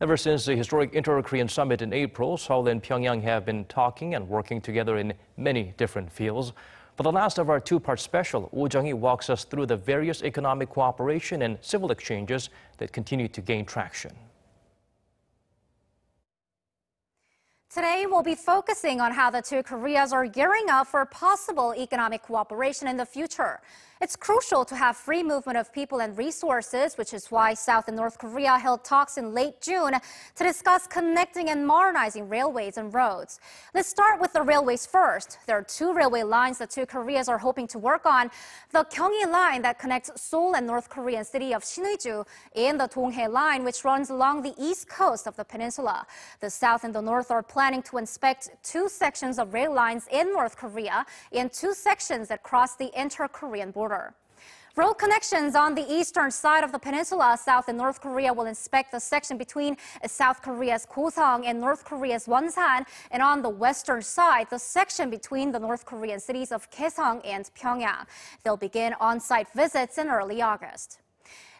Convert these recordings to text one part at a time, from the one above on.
Ever since the historic Inter-Korean summit in April, Seoul and Pyongyang have been talking and working together in many different fields. For the last of our two-part special, Jung-hee walks us through the various economic cooperation and civil exchanges that continue to gain traction. Today, we'll be focusing on how the two Koreas are gearing up for possible economic cooperation in the future. It's crucial to have free movement of people and resources, which is why South and North Korea held talks in late June to discuss connecting and modernizing railways and roads. Let's start with the railways first. There are two railway lines the two Koreas are hoping to work on: the Gyeongui Line that connects Seoul and North Korean city of Sinuiju, and the Donghae Line, which runs along the east coast of the peninsula. The South and the North are planning to inspect two sections of rail lines in North Korea and two sections that cross the inter-Korean border. Road connections on the eastern side of the peninsula, South and North Korea will inspect the section between South Korea's Goseong and North Korea's Wonsan, and on the western side, the section between the North Korean cities of Kaesong and Pyongyang. They'll begin on-site visits in early August.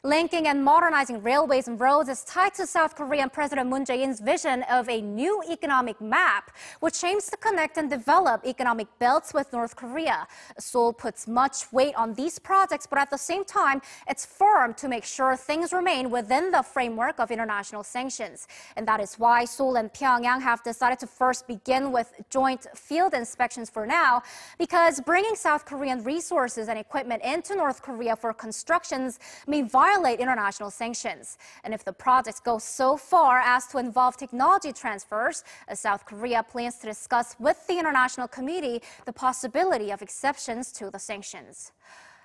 Linking and modernizing railways and roads is tied to South Korean President Moon Jae-in's vision of a new economic map, which aims to connect and develop economic belts with North Korea. Seoul puts much weight on these projects, but at the same time, it's firm to make sure things remain within the framework of international sanctions. And that is why Seoul and Pyongyang have decided to first begin with joint field inspections for now, because bringing South Korean resources and equipment into North Korea for constructions may violate international sanctions. And if the projects go so far as to involve technology transfers, South Korea plans to discuss with the international community the possibility of exceptions to the sanctions.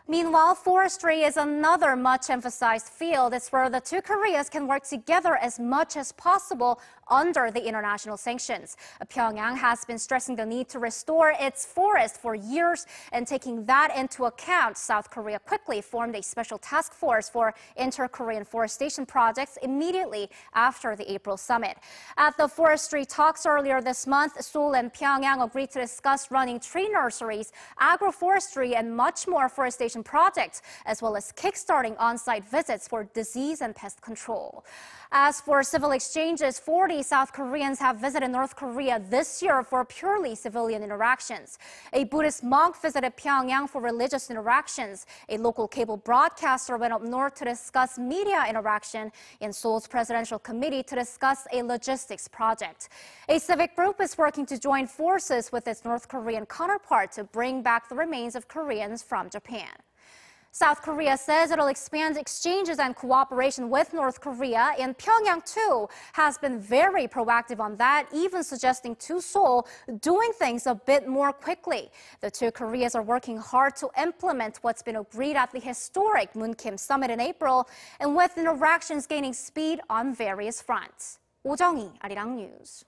Meanwhile, forestry is another much-emphasized field. It's where the two Koreas can work together as much as possible under the international sanctions. Pyongyang has been stressing the need to restore its forest for years, and taking that into account, South Korea quickly formed a special task force for inter-Korean forestation projects immediately after the April summit. At the forestry talks earlier this month, Seoul and Pyongyang agreed to discuss running tree nurseries, agroforestry, and much more forestation projects, as well as kickstarting on-site visits for disease and pest control. As for civil exchanges, 40 South Koreans have visited North Korea this year for purely civilian interactions. A Buddhist monk visited Pyongyang for religious interactions. A local cable broadcaster went up north to discuss media interaction, and Seoul's presidential committee to discuss a logistics project. A civic group is working to join forces with its North Korean counterpart to bring back the remains of Koreans from Japan. South Korea says it'll expand exchanges and cooperation with North Korea, and Pyongyang, too, has been very proactive on that, even suggesting to Seoul doing things a bit more quickly. The two Koreas are working hard to implement what's been agreed at the historic Moon-Kim summit in April, and with interactions gaining speed on various fronts. Jung-hee, Arirang News.